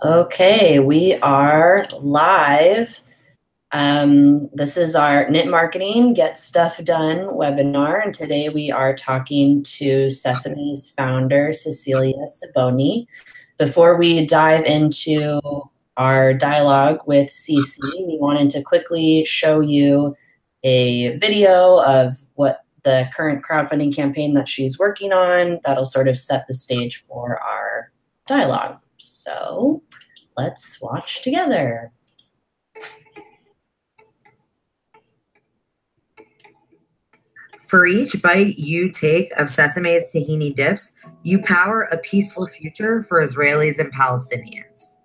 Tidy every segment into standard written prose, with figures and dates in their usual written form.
Okay, we are live. This is our Knit Marketing Get Stuff Done webinar, and today we are talking to Sesamaise's founder, Cecilia Sibony. Before we dive into our dialogue with Cece, we wanted to quickly show you a video of what the current crowdfunding campaign that she's working on. That'll sort of set the stage for our dialogue. So let's watch together. For each bite you take of Sesamaise Tahini dips, you power a peaceful future for Israelis and Palestinians.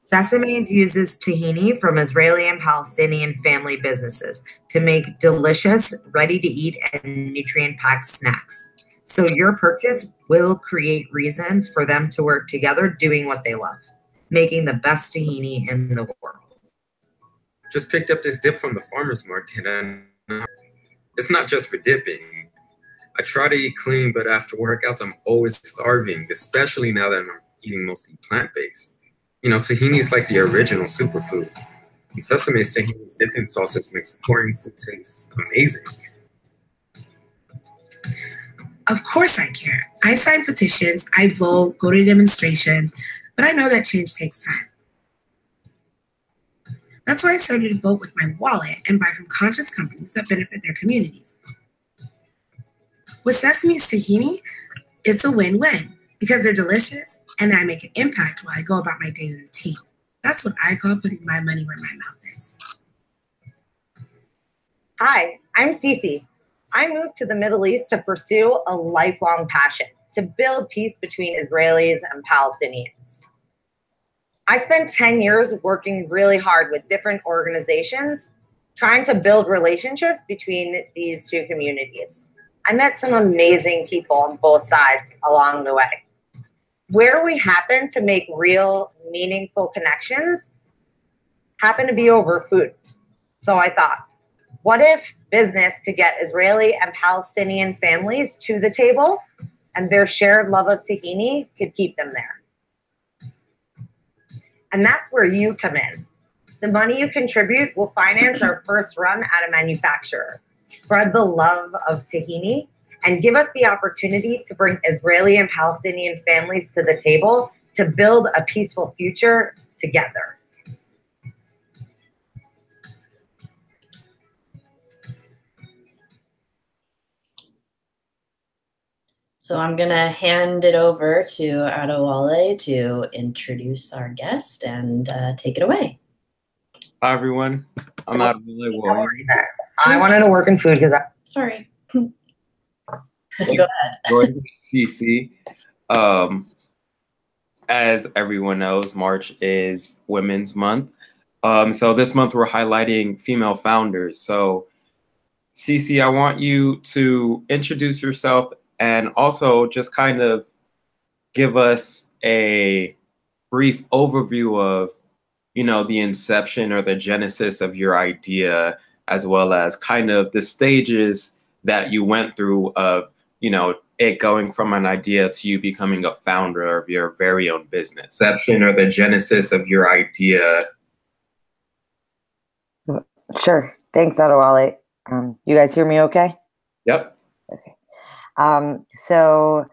Sesamaise uses tahini from Israeli and Palestinian family businesses to make delicious, ready-to-eat, and nutrient-packed snacks. So your purchase will create reasons for them to work together doing what they love, making the best tahini in the world. Just picked up this dip from the farmer's market, and it's not just for dipping. I try to eat clean, but after workouts, I'm always starving, especially now that I'm eating mostly plant-based. You know, tahini is like the original superfood. And Sesamaise Tahini's dipping sauces makes boring food taste amazing. Of course I care. I sign petitions, I vote, go to demonstrations, but I know that change takes time. That's why I started to vote with my wallet and buy from conscious companies that benefit their communities. With Sesamaise Tahini, it's a win-win because they're delicious and I make an impact while I go about my daily routine. That's what I call putting my money where my mouth is. Hi, I'm Cece. I moved to the Middle East to pursue a lifelong passion, to build peace between Israelis and Palestinians. I spent 10 years working really hard with different organizations, trying to build relationships between these two communities. I met some amazing people on both sides along the way. Where we happened to make real, meaningful connections happened to be over food. So I thought, what if business could get Israeli and Palestinian families to the table and their shared love of tahini could keep them there? And that's where you come in. The money you contribute will finance our first run at a manufacturer, spread the love of tahini, and give us the opportunity to bring Israeli and Palestinian families to the table to build a peaceful future together. So I'm going to hand it over to Adewale to introduce our guest and take it away. Hi, everyone. I'm Adewale. I wanted to work in food because Sorry. Go ahead. Go ahead, Cece. As everyone knows, March is Women's Month. So this month we're highlighting female founders. So Cece, I want you to introduce yourself and also just kind of give us a brief overview of, you know, the inception or the genesis of your idea, as well as kind of the stages that you went through of, you know, it going from an idea to you becoming a founder of your very own business. Inception or the genesis of your idea. Sure. Thanks, Adewale. You guys hear me okay? Yep. Okay. So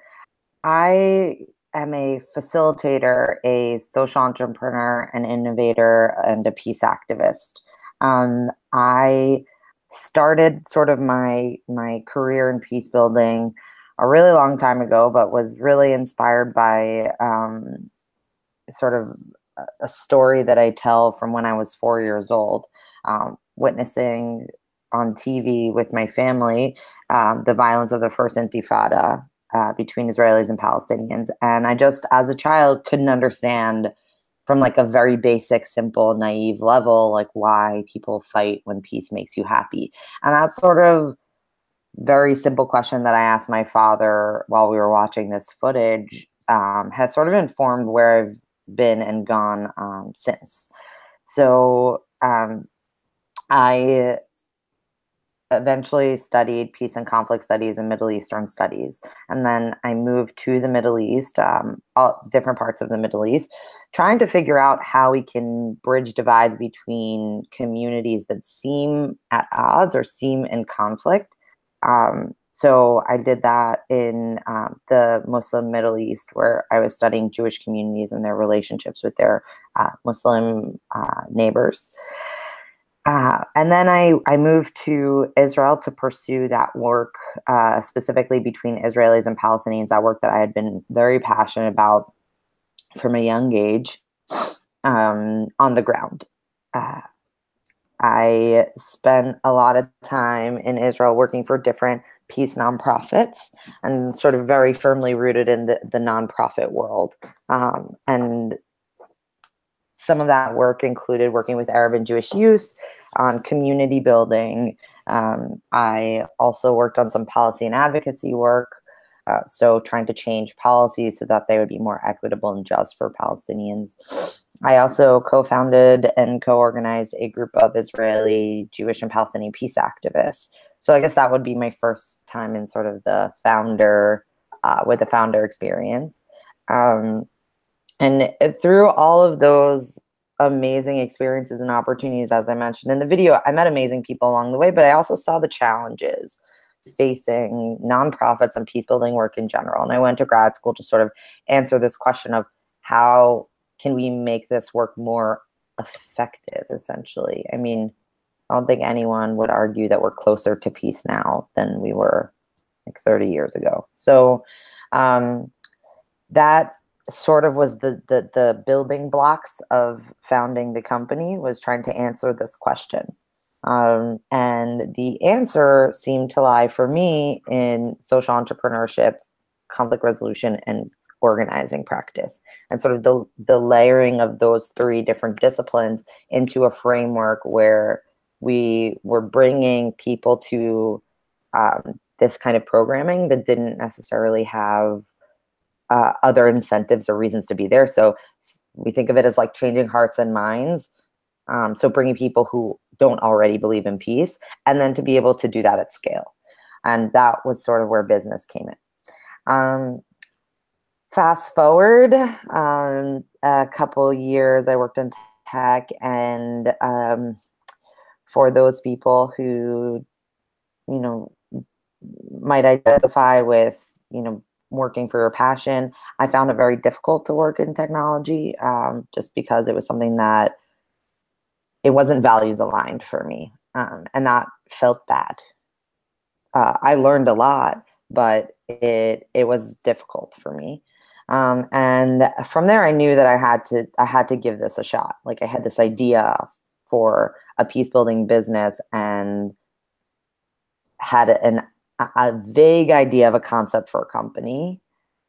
I am a facilitator, a social entrepreneur, an innovator, and a peace activist. I started sort of my career in peace building a really long time ago, but was really inspired by sort of a story that I tell from when I was 4 years old, witnessing on TV with my family the violence of the first Intifada between Israelis and Palestinians. And I just, as a child, couldn't understand from like a very basic, simple, naive level, like why people fight when peace makes you happy. And that's sort of very simple question that I asked my father while we were watching this footage has sort of informed where I've been and gone since. So I eventually studied peace and conflict studies and Middle Eastern studies. And then I moved to the Middle East, all different parts of the Middle East, trying to figure out how we can bridge divides between communities that seem at odds or seem in conflict. So I did that in the Muslim Middle East, where I was studying Jewish communities and their relationships with their Muslim neighbors. And then I moved to Israel to pursue that work, specifically between Israelis and Palestinians, that work that I had been very passionate about from a young age, on the ground. I spent a lot of time in Israel working for different peace nonprofits and sort of very firmly rooted in the nonprofit world. And some of that work included working with Arab and Jewish youth on community building. I also worked on some policy and advocacy work, so trying to change policies so that they would be more equitable and just for Palestinians. I also co-founded and co-organized a group of Israeli, Jewish, and Palestinian peace activists. So I guess that would be my first time in sort of the founder, with the founder experience. And through all of those amazing experiences and opportunities, as I mentioned in the video, I met amazing people along the way, but I also saw the challenges facing nonprofits and peace building work in general. And I went to grad school to sort of answer this question of how can we make this work more effective, essentially. I mean, I don't think anyone would argue that we're closer to peace now than we were like 30 years ago. So that sort of was the building blocks of founding the company, was trying to answer this question. And the answer seemed to lie for me in social entrepreneurship, conflict resolution, and organizing practice, and sort of the layering of those three different disciplines into a framework where we were bringing people to this kind of programming that didn't necessarily have other incentives or reasons to be there. So we think of it as like changing hearts and minds. So bringing people who don't already believe in peace, and then to be able to do that at scale. And that was sort of where business came in. Fast forward a couple years, I worked in tech, and for those people who, you know, might identify with, you know, working for your passion, I found it very difficult to work in technology, just because it was something that it wasn't values aligned for me, and that felt bad. I learned a lot, but it was difficult for me. And from there, I knew that I had to give this a shot. Like, I had this idea for a peace building business and had a vague idea of a concept for a company.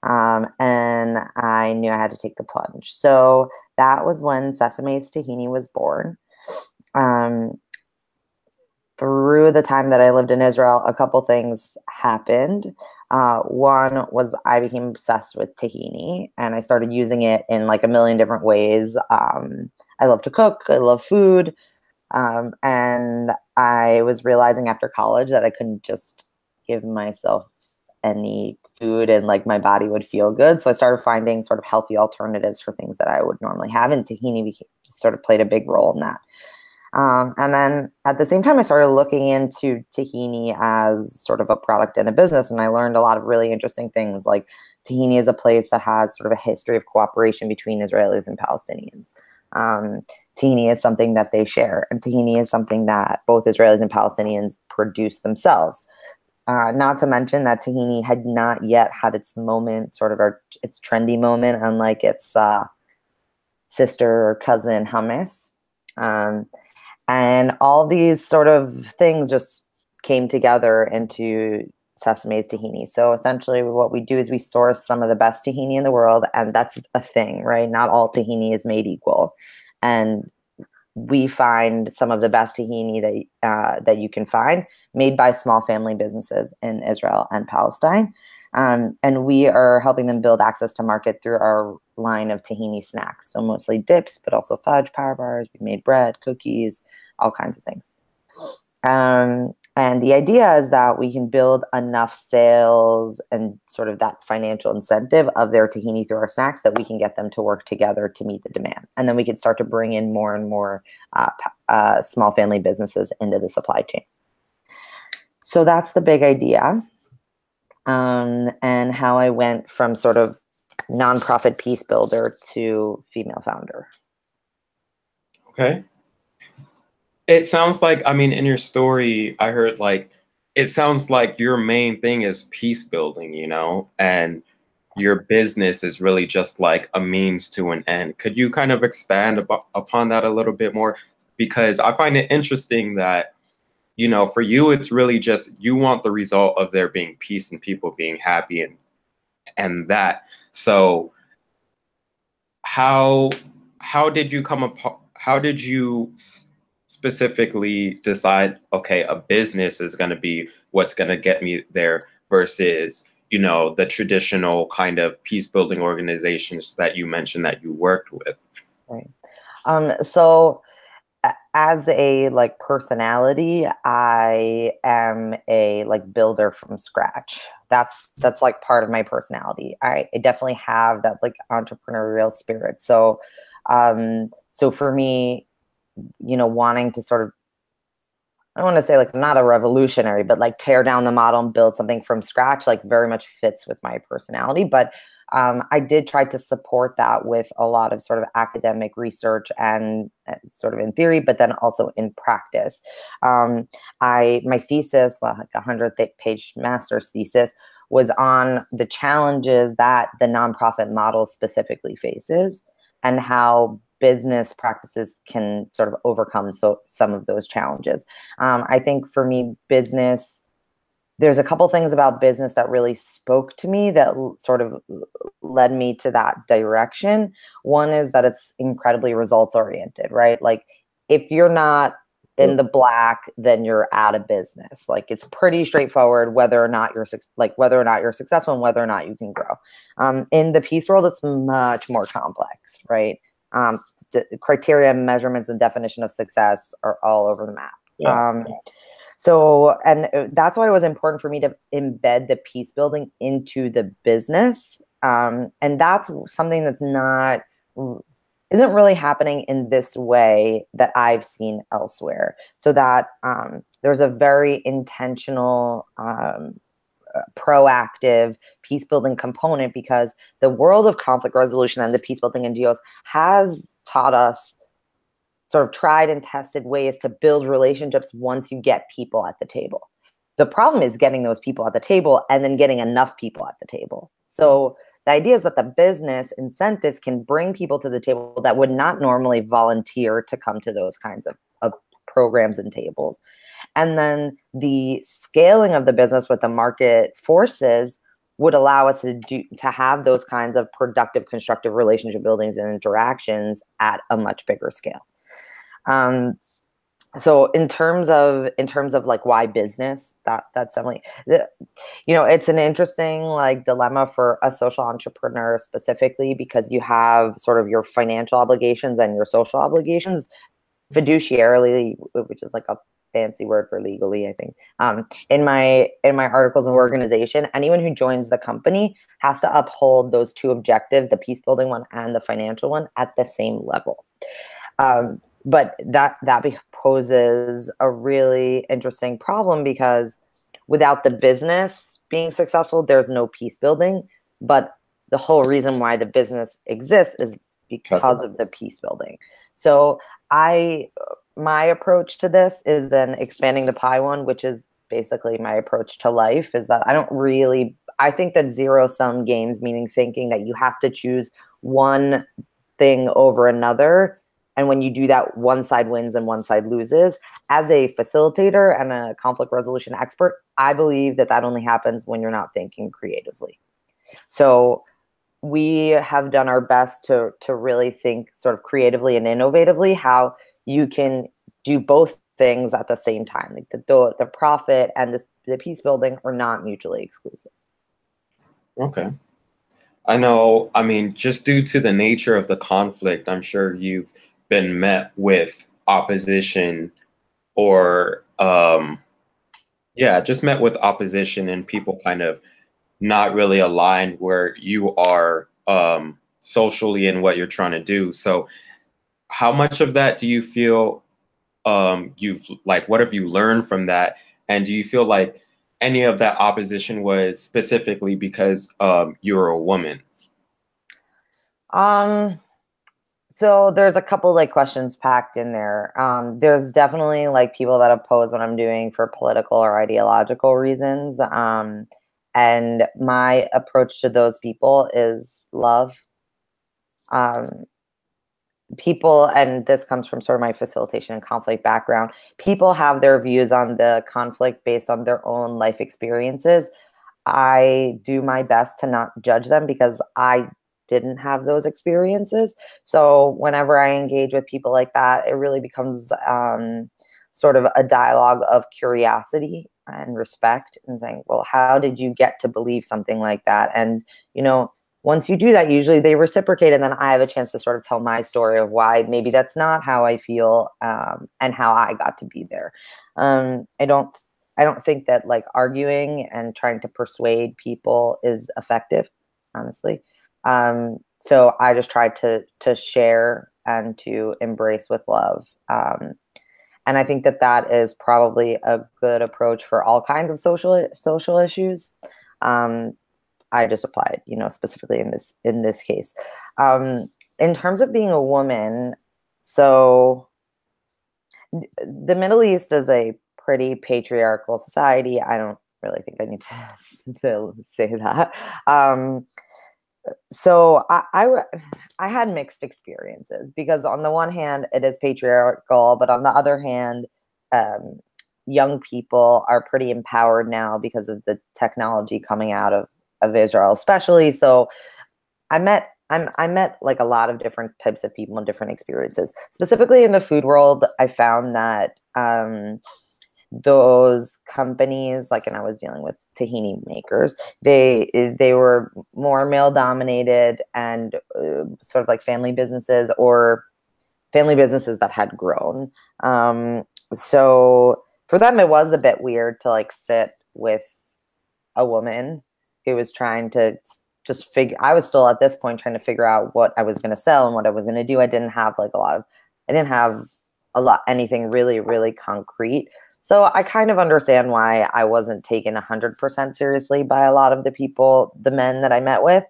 And I knew I had to take the plunge. So that was when Sesamaise Tahini was born. Through the time that I lived in Israel, a couple things happened. One was I became obsessed with tahini, and I started using it in like a million different ways. I love to cook, I love food, and I was realizing after college that I couldn't just give myself any food and like my body would feel good. So I started finding sort of healthy alternatives for things that I would normally have, and tahini sort of played a big role in that. And then at the same time, I started looking into tahini as sort of a product and a business. And I learned a lot of really interesting things, like tahini is a place that has sort of a history of cooperation between Israelis and Palestinians. Tahini is something that they share, and tahini is something that both Israelis and Palestinians produce themselves. Not to mention that tahini had not yet had its moment, sort of its trendy moment, unlike its sister or cousin hummus. And all these sort of things just came together into Sesamaise Tahini. So essentially what we do is we source some of the best tahini in the world, and that's a thing, right? Not all tahini is made equal. And we find some of the best tahini that you can find made by small family businesses in Israel and Palestine. And we are helping them build access to market through our line of tahini snacks. So mostly dips, but also fudge, power bars. We made bread, cookies, all kinds of things. And the idea is that we can build enough sales and sort of that financial incentive of their tahini through our snacks that we can get them to work together to meet the demand. And then we can start to bring in more and more small family businesses into the supply chain. So that's the big idea. And how I went from sort of nonprofit peace builder to female founder. Okay. It sounds like, I mean, in your story, I heard like, it sounds like your main thing is peace building, you know, and your business is really just like a means to an end. Could you kind of expand upon that a little bit more? Because I find it interesting that, you know, for you, it's really just, you want the result of there being peace and people being happy and that. So how did you how did you specifically decide, okay, a business is going to be what's going to get me there versus, you know, the traditional kind of peace building organizations that you mentioned that you worked with? Right. So as a like personality, I am a like builder from scratch. That's like part of my personality. I definitely have that like entrepreneurial spirit. So so for me, you know, wanting to sort of, I don't want to say like not a revolutionary, but like tear down the model and build something from scratch, like very much fits with my personality. But I did try to support that with a lot of sort of academic research and sort of in theory, but then also in practice. My thesis, like a 100-page master's thesis, was on the challenges that the nonprofit model specifically faces and how business practices can sort of overcome some of those challenges. I think for me, business, there's a couple things about business that really spoke to me that sort of led me to that direction. One is that it's incredibly results oriented, right? Like if you're not in the black, then you're out of business. Like it's pretty straightforward whether or not you're successful and whether or not you can grow. In the peace world, it's much more complex, right? Criteria, measurements, and definition of success are all over the map. Yeah. So, and that's why it was important for me to embed the peace building into the business. And that's something that's isn't really happening in this way that I've seen elsewhere. So that there's a very intentional, proactive peace building component, because the world of conflict resolution and the peace building NGOs has taught us sort of tried and tested ways to build relationships once you get people at the table. The problem is getting those people at the table and then getting enough people at the table. So the idea is that the business incentives can bring people to the table that would not normally volunteer to come to those kinds of programs and tables. And then the scaling of the business with the market forces would allow us to have those kinds of productive, constructive relationship buildings and interactions at a much bigger scale. So in terms of like why business, that's definitely, you know, it's an interesting like dilemma for a social entrepreneur specifically, because you have sort of your financial obligations and your social obligations fiduciarily, which is like a fancy word for legally, I think. In my articles of organization, anyone who joins the company has to uphold those two objectives, the peace building one and the financial one, at the same level. But that poses a really interesting problem, because without the business being successful, there's no peace building. But the whole reason why the business exists is because of the peace building. So my approach to this is an expanding the pie one, which is basically my approach to life, is that I think that zero-sum games, meaning thinking that you have to choose one thing over another, and when you do that, one side wins and one side loses. As a facilitator and a conflict resolution expert, I believe that only happens when you're not thinking creatively. So we have done our best to really think sort of creatively and innovatively how you can do both things at the same time. Like the profit and the peace building are not mutually exclusive. Okay. I know, I mean, just due to the nature of the conflict, I'm sure you've been met with opposition or Yeah, just met with opposition and people kind of not really aligned where you are socially and what you're trying to do. So how much of that do you feel you've like, what have you learned from that? And do you feel like any of that opposition was specifically because you're a woman? So there's a couple like questions packed in there. There's definitely like people that oppose what I'm doing for political or ideological reasons. And my approach to those people is love. People, and this comes from sort of my facilitation and conflict background, people have their views on the conflict based on their own life experiences. I do my best to not judge them because I didn't have those experiences. So whenever I engage with people like that, it really becomes sort of a dialogue of curiosity and respect and saying, well, how did you get to believe something like that? And, you know, once you do that, usually they reciprocate, and then I have a chance to sort of tell my story of why maybe that's not how I feel, and how I got to be there. I don't think that like arguing and trying to persuade people is effective, honestly. So I just try to share and to embrace with love. And I think that that is probably a good approach for all kinds of social issues. I just applied, you know, specifically in this case. In terms of being a woman, so the Middle East is a pretty patriarchal society. I don't really think I need to say that. So I had mixed experiences because on the one hand, it is patriarchal, but on the other hand, young people are pretty empowered now because of the technology coming out of Israel, especially. So I met like a lot of different types of people and different experiences. Specifically in the food world, I found that those companies, like, and I was dealing with tahini makers, they were more male dominated and sort of like family businesses or family businesses that had grown. So for them, it was a bit weird to like sit with a woman who was trying to just figure, I was still at this point trying to figure out what I was going to sell and what I was going to do. I didn't have anything really, really concrete. So I kind of understand why I wasn't taken 100% seriously by a lot of the men that I met with.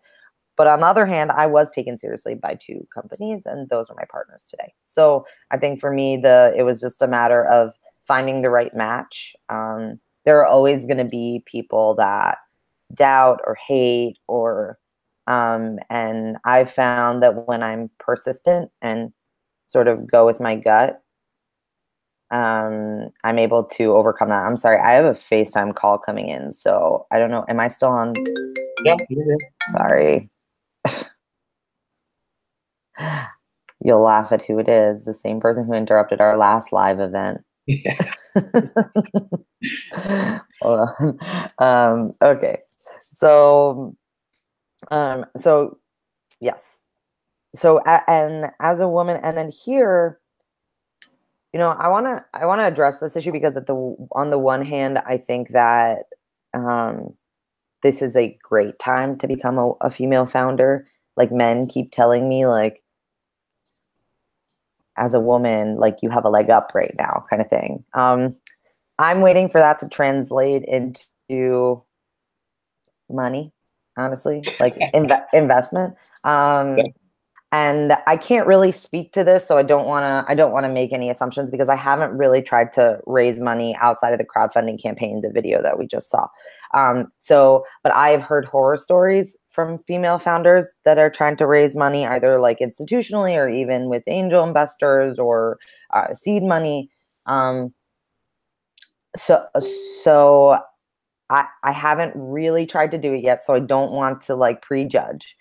But on the other hand, I was taken seriously by 2 companies, and those are my partners today. So I think for me, it was just a matter of finding the right match. There are always going to be people that doubt or hate and I've found that when I'm persistent and sort of go with my gut, I'm able to overcome that. I'm sorry, I have a FaceTime call coming in, so I don't know. Am I still on? Yeah. Sorry. You'll laugh at who it is. The same person who interrupted our last live event. Yeah. Hold on. Okay. So yes. So and as a woman, and then here, you know, I want to address this issue because on the one hand, I think that this is a great time to become a female founder. Like, men keep telling me, like, as a woman, like, you have a leg up right now, kind of thing. I'm waiting for that to translate into money, honestly, like investment. And I can't really speak to this, so I don't want to make any assumptions because I haven't really tried to raise money outside of the crowdfunding campaign, the video that we just saw. But I have heard horror stories from female founders that are trying to raise money, either like institutionally or even with angel investors or seed money. So I haven't really tried to do it yet, so I don't want to like prejudge.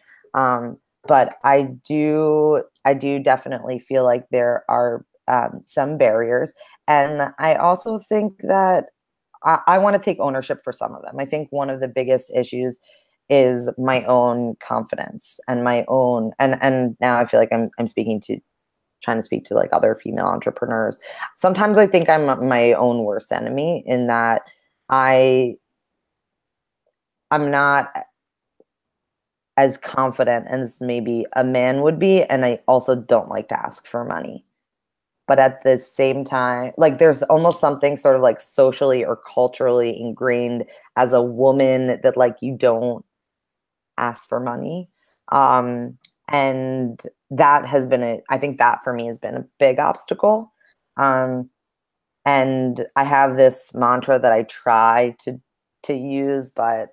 But I do definitely feel like there are some barriers. And I also think that I want to take ownership for some of them. I think one of the biggest issues is my own confidence and my own, and now I feel like I'm trying to speak to like other female entrepreneurs. Sometimes I think I'm my own worst enemy in that I'm not as confident as maybe a man would be, and I also don't like to ask for money. But at the same time, like there's almost something sort of like socially or culturally ingrained as a woman that like you don't ask for money. And that has been I think that for me has been a big obstacle. And I have this mantra that I try to use, but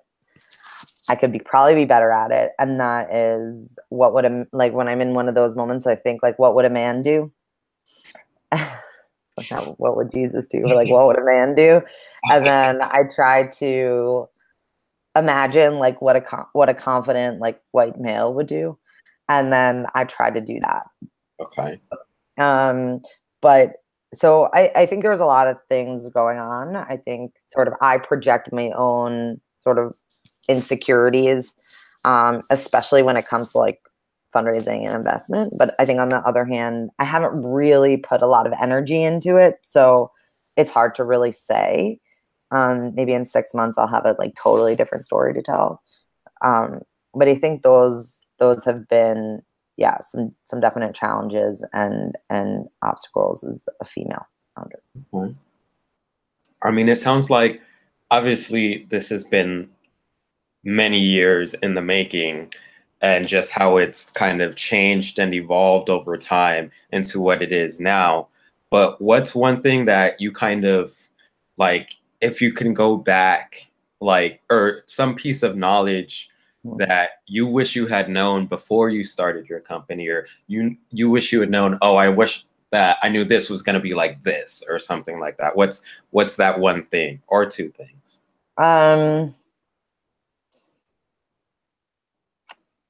I could probably be better at it. And that is, what would like when I'm in one of those moments, I think like, what would a man do? Like, what would Jesus do? Or like, what would a man do? And then I try to imagine like what a confident like white male would do, and then I try to do that. Okay. But so I think there's a lot of things going on. I think sort of I project my own sort of insecurities, especially when it comes to like fundraising and investment. But I think on the other hand, I haven't really put a lot of energy into it. So it's hard to really say. Maybe in 6 months, I'll have a like totally different story to tell. But I think those have been, yeah, some definite challenges and obstacles as a female founder. Mm-hmm. I mean, it sounds like obviously this has been many years in the making, and just how it's kind of changed and evolved over time into what it is now. But what's one thing that you kind of like, if you can go back, like, or some piece of knowledge that you wish you had known before you started your company, or you wish you had known, oh, I wish that I knew this was going to be like this, or something like that? What's that one thing or two things?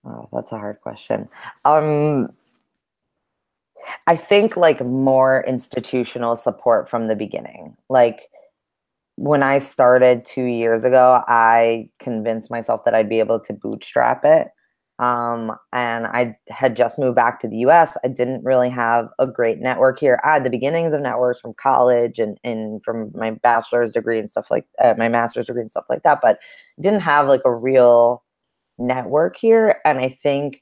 Oh, that's a hard question. I think like more institutional support from the beginning. Like when I started 2 years ago, I convinced myself that I'd be able to bootstrap it. And I had just moved back to the US. I didn't really have a great network here. I had the beginnings of networks from college and from my bachelor's degree and stuff like my master's degree and stuff like that, but didn't have like a real network here. And I think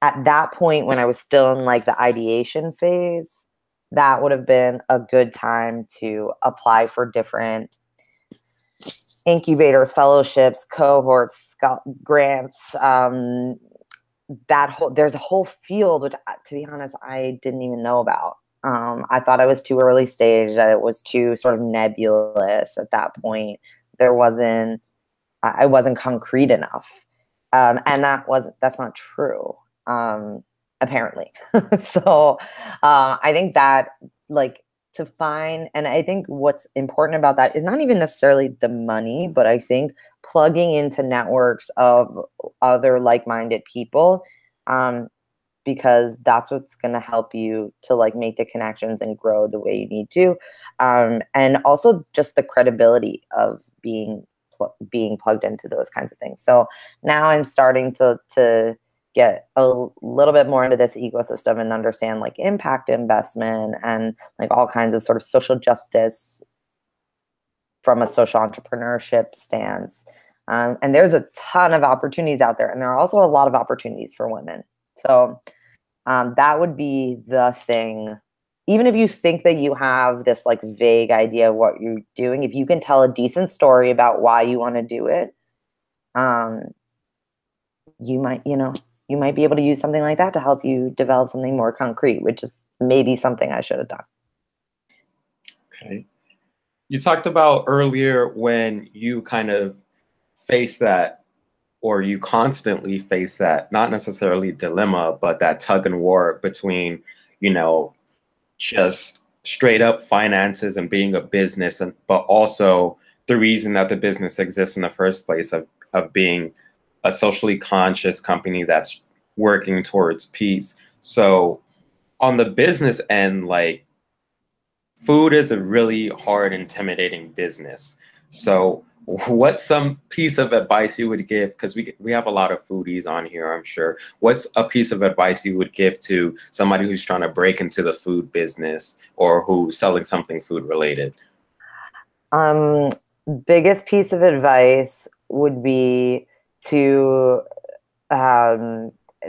at that point, when I was still in like the ideation phase, that would have been a good time to apply for different incubators, fellowships, cohorts, grants. There's a whole field, which to be honest, I didn't even know about. I thought I was too early stage, that it was too sort of nebulous at that point. I wasn't concrete enough. And that's not true, apparently. So I think that like to find, and I think what's important about that is not even necessarily the money, but I think plugging into networks of other like-minded people, because that's what's going to help you to like make the connections and grow the way you need to. And also just the credibility of being plugged into those kinds of things. So now I'm starting to get a little bit more into this ecosystem and understand like impact investment and like all kinds of sort of social justice from a social entrepreneurship stance. And there's a ton of opportunities out there, and there are also a lot of opportunities for women. So that would be the thing. Even if you think that you have this like vague idea of what you're doing, if you can tell a decent story about why you want to do it, you might be able to use something like that to help you develop something more concrete, which is maybe something I should have done. Okay. You talked about earlier when you kind of face that, or you constantly face that, not necessarily dilemma, but that tug and war between, just straight up finances and being a business, but also the reason that the business exists in the first place of being a socially conscious company that's working towards peace. So on the business end, like food is a really hard, intimidating business. So what's some piece of advice you would give? Because we have a lot of foodies on here, I'm sure. What's a piece of advice you would give to somebody who's trying to break into the food business or who's selling something food related? biggest piece of advice would be to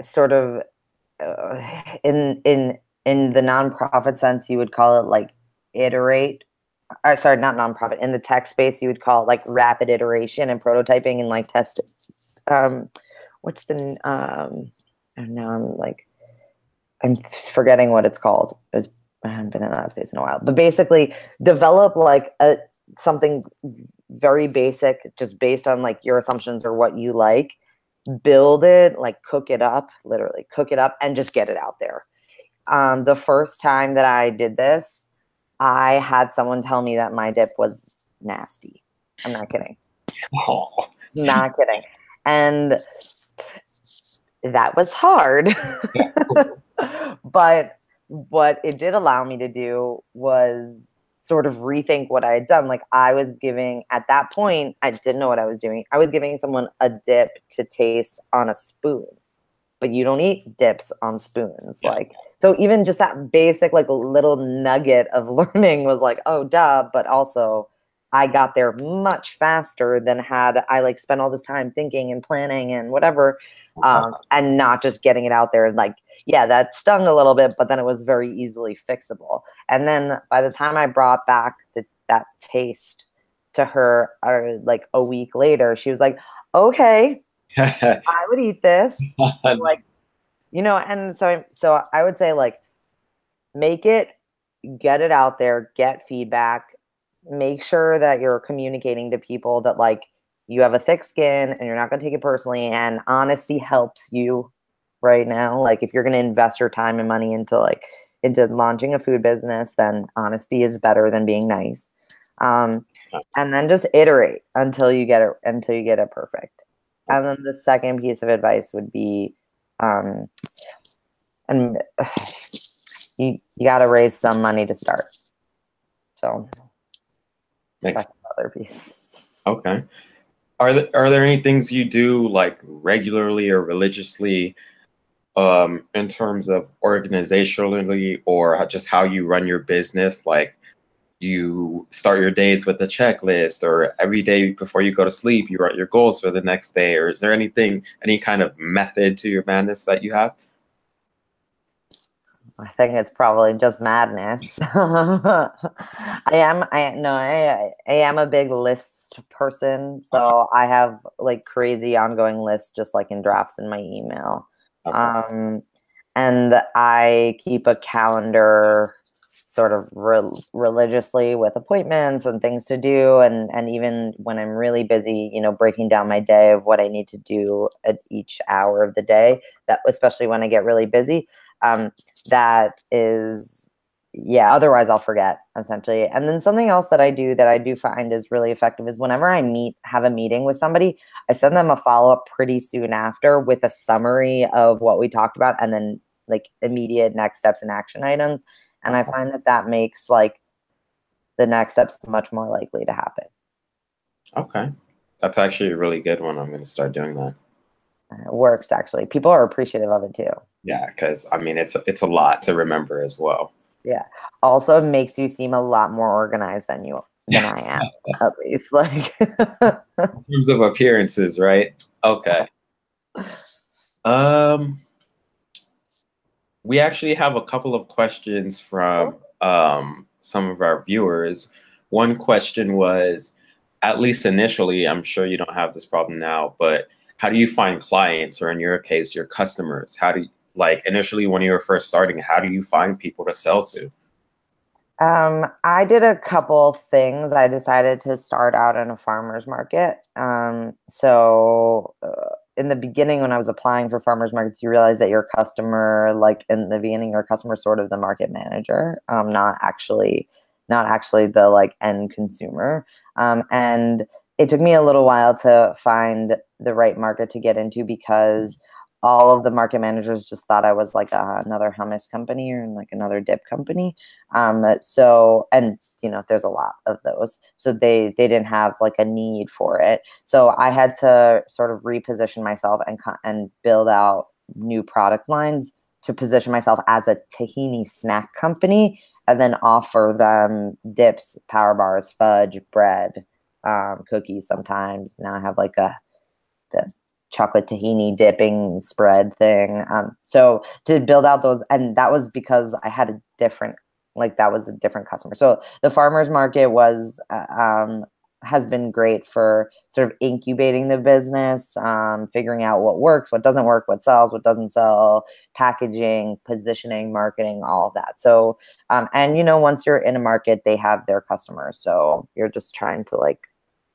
sort of in the nonprofit sense, you would call it like iterate. Or sorry, not nonprofit. In the tech space, you would call it like rapid iteration and prototyping and like testing. What's the and now I'm forgetting what it's called. I haven't been in that space in a while. But basically, develop like something very basic, just based on like your assumptions or what you like. Build it, like cook it up, literally cook it up, and just get it out there. The first time that I did this, I had someone tell me that my dip was nasty. I'm not kidding. Oh. Not kidding. And that was hard. But what it did allow me to do was sort of rethink what I had done. Like I was giving, at that point, I didn't know what I was doing. I was giving someone a dip to taste on a spoon, but you don't eat dips on spoons. Yeah. Like, so even just that basic, like little nugget of learning was like, oh, duh. But also I got there much faster than had I like spent all this time thinking and planning and whatever, and not just getting it out there. And like, yeah, that stung a little bit, but then it was very easily fixable. And then by the time I brought back that taste to her, like a week later, she was like, okay, I would eat this. Like, you know, and so I would say like, make it, get it out there, get feedback, make sure that you're communicating to people that like you have a thick skin and you're not going to take it personally, and honesty helps you right now. Like if you're going to invest your time and money into launching a food business, then honesty is better than being nice. And then just iterate until you get it perfect. And then the second piece of advice would be, and you got to raise some money to start. So that's another piece. Okay. Are there any things you do like regularly or religiously in terms of organizationally or just how you run your business? Like you start your days with a checklist, or every day before you go to sleep, you write your goals for the next day? Or is there any kind of method to your madness that you have? I think it's probably just madness. I am a big list person. So I have like crazy ongoing lists, just like in drafts in my email. Okay. And I keep a calendar sort of religiously with appointments and things to do. And even when I'm really busy, you know, breaking down my day of what I need to do at each hour of the day, that especially when I get really busy. That is, yeah, otherwise I'll forget, essentially. And then something else that I do find is really effective is whenever I have a meeting with somebody, I send them a follow-up pretty soon after with a summary of what we talked about and then like immediate next steps and action items. And I find that makes like the next steps much more likely to happen. Okay. That's actually a really good one. I'm going to start doing that. It works, actually. People are appreciative of it too. Yeah, because I mean, it's a lot to remember as well. Yeah. Also makes you seem a lot more organized than I am, at least. Like in terms of appearances, right? Okay. We actually have a couple of questions from some of our viewers. One question was, at least initially, I'm sure you don't have this problem now, but how do you find clients, or in your case, your customers? How do you, like initially when you were first starting, how do you find people to sell to? I did a couple things. I decided to start out in a farmer's market. So in the beginning, when I was applying for farmers markets, you realize that your customer, like in the beginning, your customer is sort of the market manager, not actually the like end consumer. And it took me a little while to find the right market to get into because all of the market managers just thought I was like another hummus company or like another dip company. So, and you know, there's a lot of those. So they didn't have like a need for it. So I had to sort of reposition myself and build out new product lines to position myself as a tahini snack company and then offer them dips, power bars, fudge, bread, cookies sometimes. Now I have like the chocolate tahini dipping spread thing. So to build out those, and that was because I had a different, that was a different customer. So the farmers market was, has been great for sort of incubating the business, figuring out what works, what doesn't work, what sells, what doesn't sell, packaging, positioning, marketing, all of that. So, and once you're in a market, they have their customers. So you're just trying to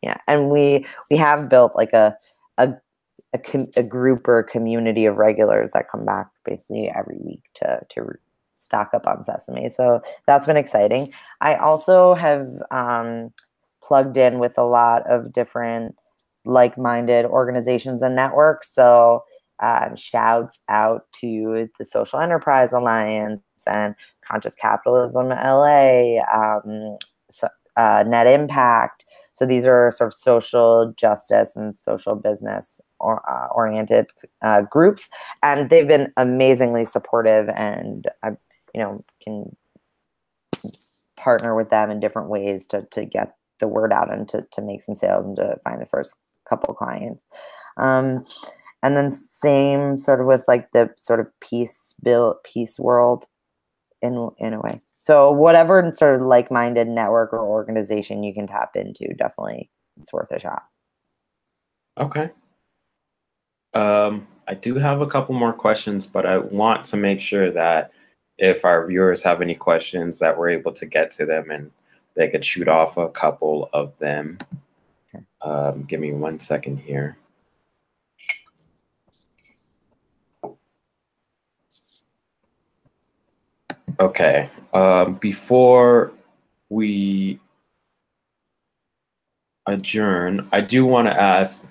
yeah. And we have built like a group or a community of regulars that come back basically every week to stock up on sesame. So that's been exciting. I also have plugged in with a lot of different like-minded organizations and networks. So shouts out to the Social Enterprise Alliance and Conscious Capitalism LA, Net Impact. So these are sort of social justice and social business oriented groups, and they've been amazingly supportive, and I can partner with them in different ways to get the word out and to make some sales and to find the first couple clients. And then same sort of with like the sort of peace world in a way. So whatever sort of like-minded network or organization you can tap into, definitely it's worth a shot. Okay. I do have a couple more questions, but I want to make sure that if our viewers have any questions that we're able to get to them and they could shoot off a couple of them. Give me 1 second here. Okay. Before we adjourn, I do want to ask,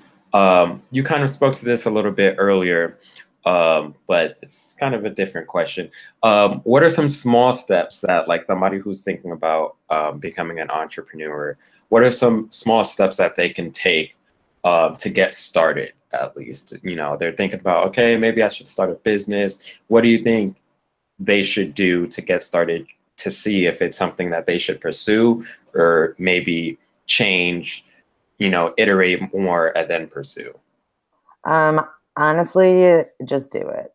you kind of spoke to this a little bit earlier, but it's kind of a different question. What are some small steps that, like, somebody who's thinking about becoming an entrepreneur, what are some small steps that they can take to get started, at least? They're thinking about, okay, maybe I should start a business. What do you think they should do to get started, to see if it's something that they should pursue, or maybe change, iterate more and then pursue? Honestly, just do it.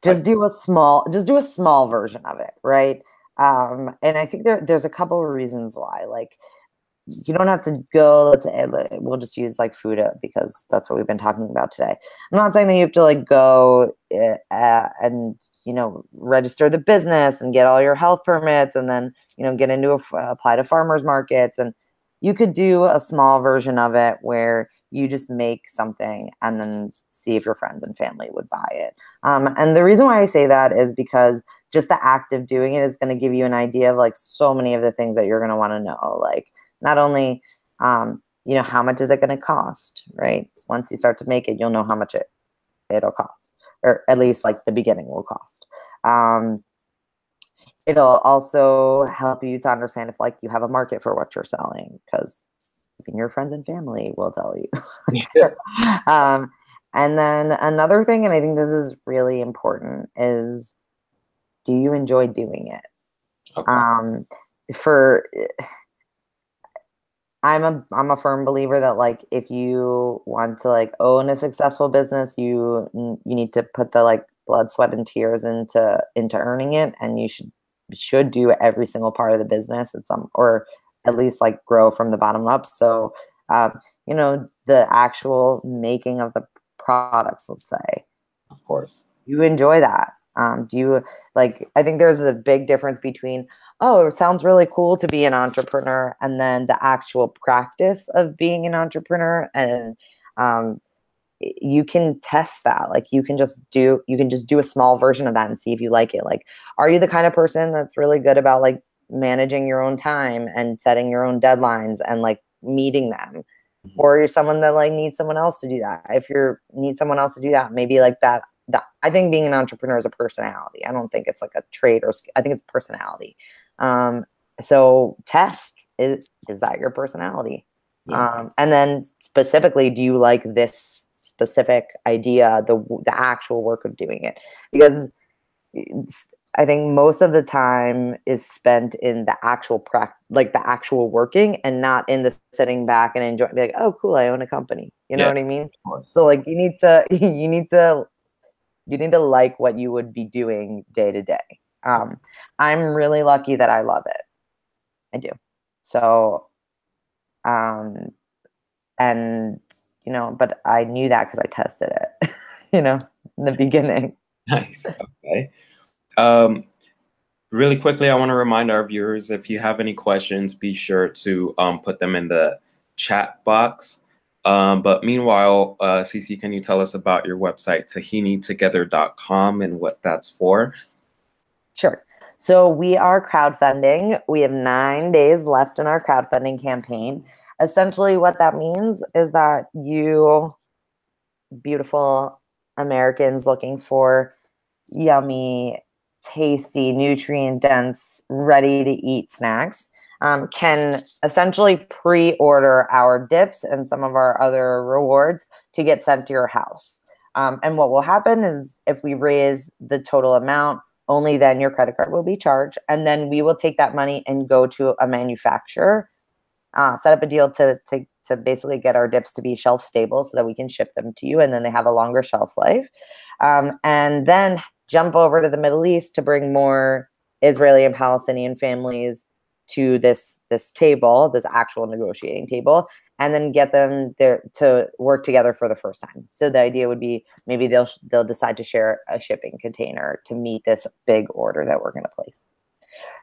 Just do a small version of it, right? And I think there's a couple of reasons why. You don't have to go, we'll just use food because that's what we've been talking about today. I'm not saying that you have to go and register the business and get all your health permits and then get into apply to farmers markets. And you could do a small version of it where you just make something and then see if your friends and family would buy it. And the reason why I say that is because just the act of doing it is going to give you an idea of so many of the things that you're going to want to know. Not only, how much is it going to cost, right? Once you start to make it, you'll know how much it'll cost, or at least the beginning will cost. It'll also help you to understand if you have a market for what you're selling, because even your friends and family will tell you. And then another thing, and I think this is really important, is, do you enjoy doing it? Okay. I'm a firm believer that if you want to own a successful business, you need to put the blood, sweat, and tears into earning it, and you should do every single part of the business or at least grow from the bottom up. So the actual making of the products, let's say, of course, you enjoy that. Do you I think there's a big difference between, oh, it sounds really cool to be an entrepreneur, and then the actual practice of being an entrepreneur. And you can test that. You can just do a small version of that and see if you like it. Are you the kind of person that's really good about managing your own time and setting your own deadlines and meeting them? Or you're someone that needs someone else to do that? If you need someone else to do that, maybe that. I think being an entrepreneur is a personality. I don't think it's a trait, or I think it's personality. So test, is that your personality? Yeah. And then specifically, do you like this specific idea, the actual work of doing it? Because I think most of the time is spent in the actual like the actual working, and not in the sitting back and enjoying, like, oh cool, I own a company. You know what I mean? So like you need to like what you would be doing day to day. I'm really lucky that I love it. I do. So and but I knew that because I tested it, in the beginning. Nice. Okay. Really quickly, I want to remind our viewers, if you have any questions, be sure to put them in the chat box. But meanwhile, Cece, can you tell us about your website, tahinitogether.com, and what that's for? Sure. So we are crowdfunding. We have 9 days left in our crowdfunding campaign. Essentially, what that means is that you beautiful Americans looking for yummy, tasty, nutrient-dense, ready-to-eat snacks can essentially pre-order our dips and some of our other rewards to get sent to your house. And what will happen is, if we raise the total amount, only then your credit card will be charged. And then we will take that money and go to a manufacturer, set up a deal to basically get our dips to be shelf stable so that we can ship them to you, and then they have a longer shelf life. And then jump over to the Middle East to bring more Israeli and Palestinian families to this table, this actual negotiating table, and then get them there to work together for the first time. So the idea would be, maybe they'll decide to share a shipping container to meet this big order that we're going to place.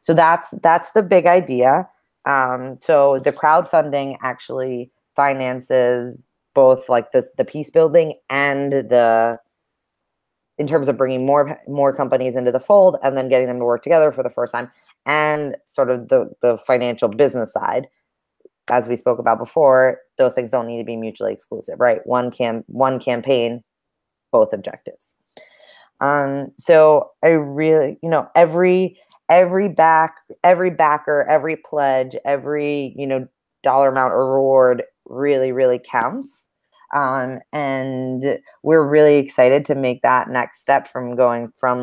So that's the big idea. So the crowdfunding actually finances both like the peace building and in terms of bringing more companies into the fold and then getting them to work together for the first time, and sort of the financial business side. As we spoke about before, those things don't need to be mutually exclusive, right? One campaign, both objectives. So I really, every backer, every pledge, every, dollar amount or reward really, really counts. And we're really excited to make that next step from going from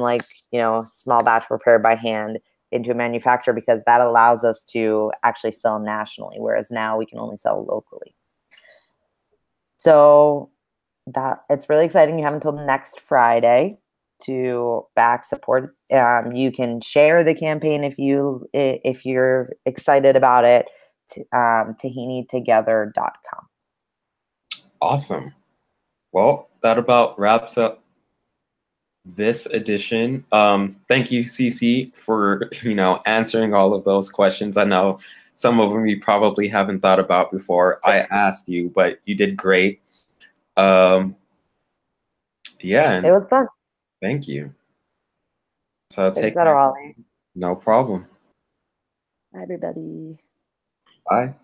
small batch prepared by hand into a manufacturer, because that allows us to actually sell nationally, whereas now we can only sell locally. So that it's really exciting. You have until next Friday to back support. You can share the campaign if you're excited about it. Tahinitogether.com. Awesome. Well, that about wraps up this edition. Thank you, Cece, for answering all of those questions. I know some of them you probably haven't thought about before I asked you, but you did great. Yeah, it was fun. Thank you. So thanks, Ollie. No problem. Bye, everybody. Bye.